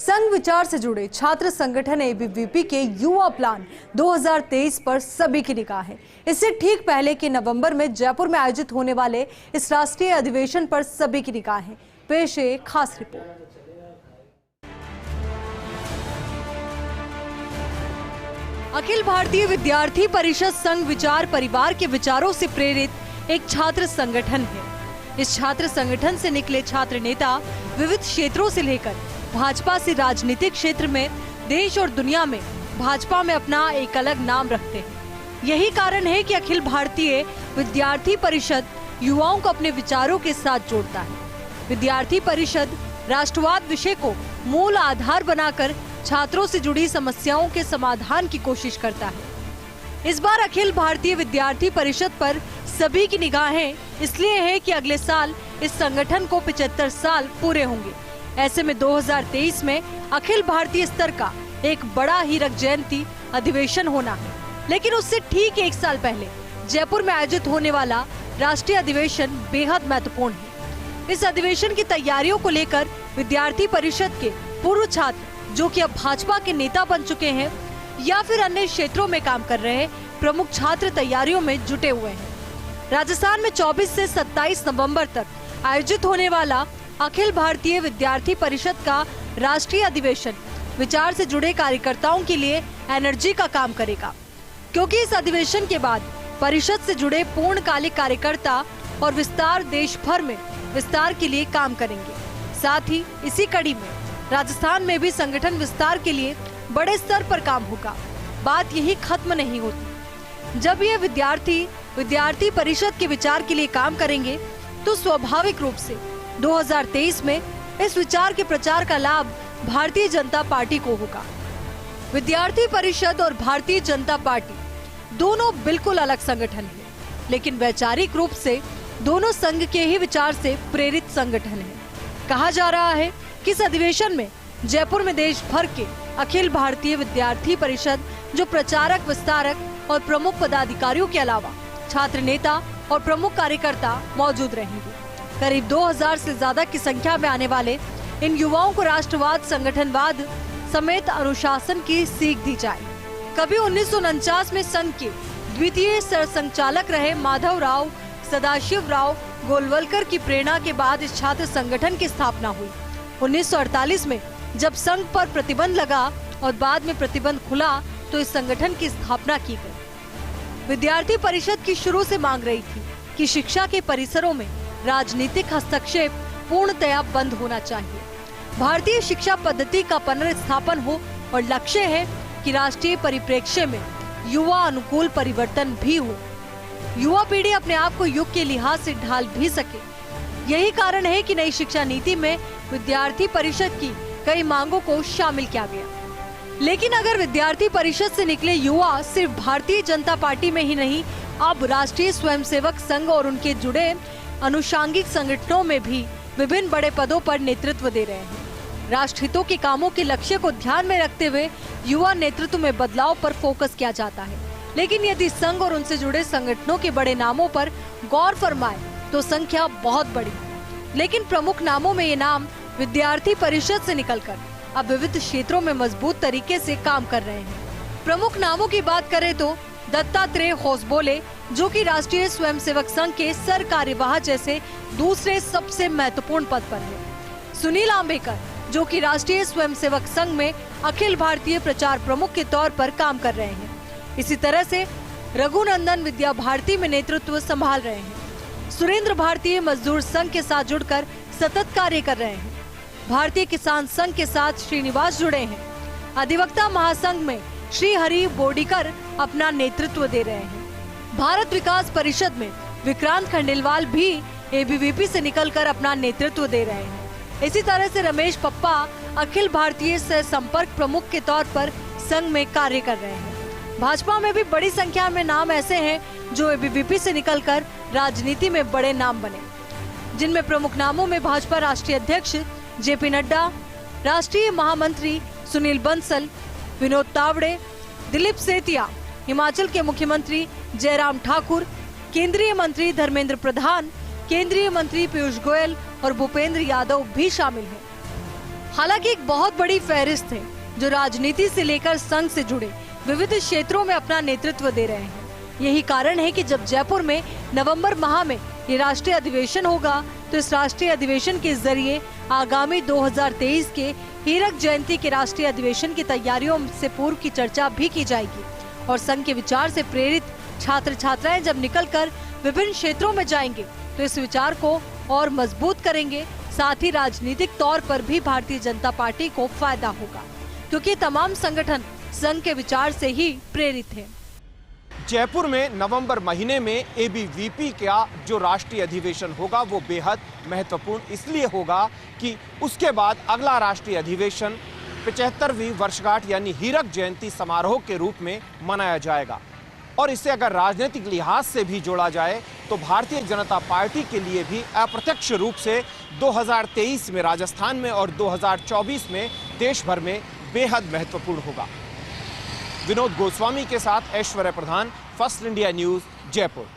संघ विचार से जुड़े छात्र संगठन एबीवीपी के युवा प्लान 2023 पर सभी की निगाह है। इससे ठीक पहले कि नवंबर में जयपुर में आयोजित होने वाले इस राष्ट्रीय अधिवेशन पर सभी की निगाह है। पेश है खास रिपोर्ट। अखिल भारतीय विद्यार्थी परिषद संघ विचार परिवार के विचारों से प्रेरित एक छात्र संगठन है। इस छात्र संगठन से निकले छात्र नेता विविध क्षेत्रों से लेकर भाजपा से राजनीतिक क्षेत्र में देश और दुनिया में भाजपा में अपना एक अलग नाम रखते हैं। यही कारण है कि अखिल भारतीय विद्यार्थी परिषद युवाओं को अपने विचारों के साथ जोड़ता है। विद्यार्थी परिषद राष्ट्रवाद विषय को मूल आधार बनाकर छात्रों से जुड़ी समस्याओं के समाधान की कोशिश करता है। इस बार अखिल भारतीय विद्यार्थी परिषद पर सभी की निगाहें इसलिए है कि अगले साल इस संगठन को 75 साल पूरे होंगे। ऐसे में 2023 में अखिल भारतीय स्तर का एक बड़ा हीरक जयंती अधिवेशन होना है। लेकिन उससे ठीक एक साल पहले जयपुर में आयोजित होने वाला राष्ट्रीय अधिवेशन बेहद महत्वपूर्ण है। इस अधिवेशन की तैयारियों को लेकर विद्यार्थी परिषद के पूर्व छात्र जो कि अब भाजपा के नेता बन चुके हैं या फिर अन्य क्षेत्रों में काम कर रहे प्रमुख छात्र तैयारियों में जुटे हुए हैं। राजस्थान में 24 से 27 नवंबर तक आयोजित होने वाला अखिल भारतीय विद्यार्थी परिषद का राष्ट्रीय अधिवेशन विचार से जुड़े कार्यकर्ताओं के लिए एनर्जी का काम करेगा, क्योंकि इस अधिवेशन के बाद परिषद से जुड़े पूर्णकालिक कार्यकर्ता और विस्तार देश भर में विस्तार के लिए काम करेंगे। साथ ही इसी कड़ी में राजस्थान में भी संगठन विस्तार के लिए बड़े स्तर पर काम होगा। बात यही खत्म नहीं होती। जब ये विद्यार्थी परिषद के विचार के लिए काम करेंगे तो स्वाभाविक रूप से 2023 में इस विचार के प्रचार का लाभ भारतीय जनता पार्टी को होगा। विद्यार्थी परिषद और भारतीय जनता पार्टी दोनों बिल्कुल अलग संगठन हैं, लेकिन वैचारिक रूप से दोनों संघ के ही विचार से प्रेरित संगठन हैं। कहा जा रहा है कि इस अधिवेशन में जयपुर में देश भर के अखिल भारतीय विद्यार्थी परिषद जो प्रचारक, विस्तारक और प्रमुख पदाधिकारियों के अलावा छात्र नेता और प्रमुख कार्यकर्ता मौजूद रहेंगे। करीब 2000 से ज्यादा की संख्या में आने वाले इन युवाओं को राष्ट्रवाद, संगठनवाद समेत अनुशासन की सीख दी जाए। कभी 1949 में संघ के द्वितीय सरसंघचालक रहे माधवराव सदाशिवराव गोलवलकर की प्रेरणा के बाद इस छात्र संगठन की स्थापना हुई। 1948 में जब संघ पर प्रतिबंध लगा और बाद में प्रतिबंध खुला तो इस संगठन की स्थापना की गई। विद्यार्थी परिषद की शुरू से मांग रही थी कि शिक्षा के परिसरों में राजनीतिक हस्तक्षेप पूर्णतया बंद होना चाहिए। भारतीय शिक्षा पद्धति का पुनर्स्थापन हो और लक्ष्य है कि राष्ट्रीय परिप्रेक्ष्य में युवा अनुकूल परिवर्तन भी हो। युवा पीढ़ी अपने आप को युग के लिहाज से ढाल भी सके। यही कारण है कि नई शिक्षा नीति में विद्यार्थी परिषद की कई मांगों को शामिल किया गया। लेकिन अगर विद्यार्थी परिषद से निकले युवा सिर्फ भारतीय जनता पार्टी में ही नहीं, अब राष्ट्रीय स्वयंसेवक संघ और उनके जुड़े अनुषांगिक संगठनों में भी विभिन्न बड़े पदों पर नेतृत्व दे रहे हैं। राष्ट्रहितों के कामों के लक्ष्य को ध्यान में रखते हुए युवा नेतृत्व में बदलाव पर फोकस किया जाता है। लेकिन यदि संघ और उनसे जुड़े संगठनों के बड़े नामों पर गौर फरमाए तो संख्या बहुत बड़ी है। लेकिन प्रमुख नामों में ये नाम विद्यार्थी परिषद से निकलकर अब विविध क्षेत्रों में मजबूत तरीके से काम कर रहे हैं। प्रमुख नामों की बात करें तो दत्तात्रेय होसबोले जो कि राष्ट्रीय स्वयंसेवक संघ के सर कार्यवाह जैसे दूसरे सबसे महत्वपूर्ण पद पर है। सुनील आंबेकर जो कि राष्ट्रीय स्वयंसेवक संघ में अखिल भारतीय प्रचार प्रमुख के तौर पर काम कर रहे हैं। इसी तरह से रघुनंदन विद्या भारती में नेतृत्व संभाल रहे हैं। सुरेंद्र भारतीय मजदूर संघ के साथ जुड़कर सतत कार्य कर रहे हैं। भारतीय किसान संघ के साथ श्रीनिवास जुड़े हैं। अधिवक्ता महासंघ में श्री हरि बोर्डीकर अपना नेतृत्व दे रहे हैं। भारत विकास परिषद में विक्रांत खंडेलवाल भी एबीवीपी से निकलकर अपना नेतृत्व दे रहे हैं। इसी तरह से रमेश पप्पा अखिल भारतीय सह संपर्क प्रमुख के तौर पर संघ में कार्य कर रहे हैं। भाजपा में भी बड़ी संख्या में नाम ऐसे हैं जो एबीवीपी से निकलकर राजनीति में बड़े नाम बने, जिनमें प्रमुख नामों में भाजपा राष्ट्रीय अध्यक्ष जेपी नड्डा, राष्ट्रीय महामंत्री सुनील बंसल, विनोद तावड़े, दिलीप सेतिया, हिमाचल के मुख्यमंत्री जयराम ठाकुर, केंद्रीय मंत्री धर्मेंद्र प्रधान, केंद्रीय मंत्री पीयूष गोयल और भूपेंद्र यादव भी शामिल हैं। हालांकि एक बहुत बड़ी फहरिस्त है जो राजनीति से लेकर संघ से जुड़े विविध क्षेत्रों में अपना नेतृत्व दे रहे हैं। यही कारण है कि जब जयपुर में नवंबर माह में ये राष्ट्रीय अधिवेशन होगा तो इस राष्ट्रीय अधिवेशन के जरिए आगामी 2023 के हीरक जयंती के राष्ट्रीय अधिवेशन की तैयारियों से पूर्व की चर्चा भी की जाएगी और संघ के विचार से प्रेरित छात्र छात्राएं जब निकलकर विभिन्न क्षेत्रों में जाएंगे तो इस विचार को और मजबूत करेंगे। साथ ही राजनीतिक तौर पर भी भारतीय जनता पार्टी को फायदा होगा क्योंकि तमाम संगठन संघ के विचार से ही प्रेरित हैं। जयपुर में नवंबर महीने में एबीवीपी का जो राष्ट्रीय अधिवेशन होगा वो बेहद महत्वपूर्ण इसलिए होगा कि उसके बाद अगला राष्ट्रीय अधिवेशन 75वीं वर्षगांठ यानी हीरक जयंती समारोह के रूप में मनाया जाएगा। और इसे अगर राजनीतिक लिहाज से भी जोड़ा जाए तो भारतीय जनता पार्टी के लिए भी अप्रत्यक्ष रूप से 2023 में राजस्थान में और 2024 में देश भर में बेहद महत्वपूर्ण होगा। विनोद गोस्वामी के साथ ऐश्वर्या प्रधान, फर्स्ट इंडिया न्यूज, जयपुर।